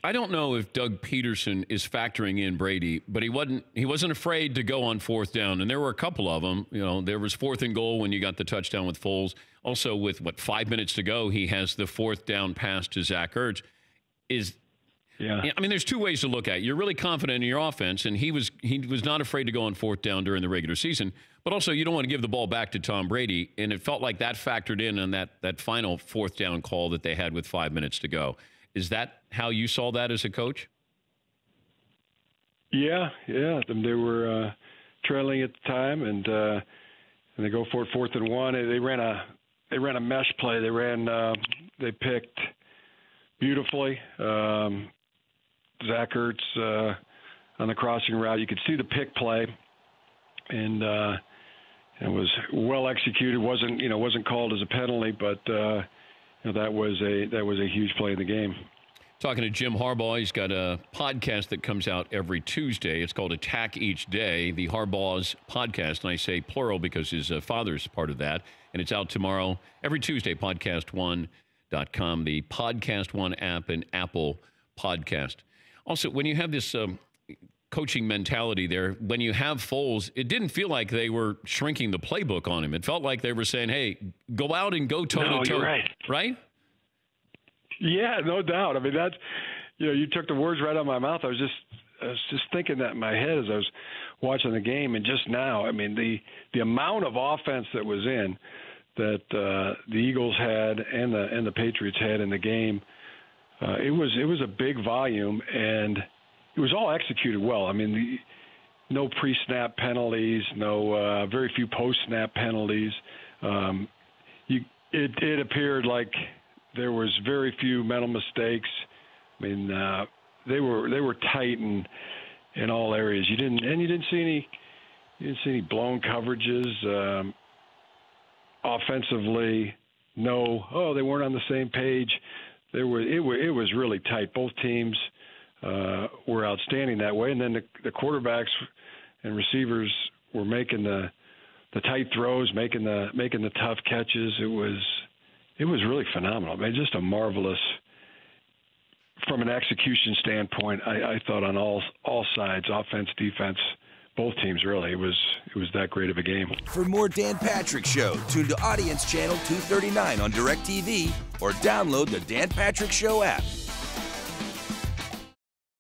I don't know if Doug Peterson is factoring in Brady, but he wasn't afraid to go on fourth down, and there were a couple of them. There was fourth and goal when you got the touchdown with Foles. Also, with 5 minutes to go, he has the fourth down pass to Zach Ertz. There's two ways to look at it. You're really confident in your offense, and he was not afraid to go on fourth down during the regular season. But also, you don't want to give the ball back to Tom Brady, and it felt like that factored in on that final fourth down call that they had with 5 minutes to go. Is that how you saw that as a coach? Yeah. They were trailing at the time, and they go for it, 4th and 1. They ran a mesh play. They picked beautifully. Zach Ertz on the crossing route. You could see the pick play, and it was well executed. wasn't called as a penalty, but that was a huge play in the game. Talking to Jim Harbaugh, he's got a podcast that comes out every Tuesday. It's called Attack Each Day, the Harbaugh's podcast, and I say plural because his father's part of that. And it's out tomorrow, every Tuesday, podcast1.com, the Podcast One app, and Apple Podcast. Also, when you have this coaching mentality there, when you have Foles, it didn't feel like they were shrinking the playbook on him. It felt like they were saying, hey, go out and go toe-to-toe. You're right. Right? Yeah, no doubt. I mean, that's, you took the words right out of my mouth. I was just thinking that in my head as I was watching the game. And just now, I mean, the amount of offense that was in that the Eagles had and the Patriots had in the game, it was a big volume, and it was all executed well. I mean, no pre-snap penalties, no very few post-snap penalties. It appeared like there was very few mental mistakes. I mean, they were tight in all areas. You didn't see any blown coverages. Offensively, no. They weren't on the same page. It was really tight. Both teams were outstanding that way, and then the quarterbacks and receivers were making the tight throws, making the tough catches. It was really phenomenal. I mean, just a marvelous, from an execution standpoint, I thought on all sides, offense, defense, both teams really. It was that great of a game. For more Dan Patrick Show, tune to Audience Channel 239 on DirecTV or download the Dan Patrick Show app.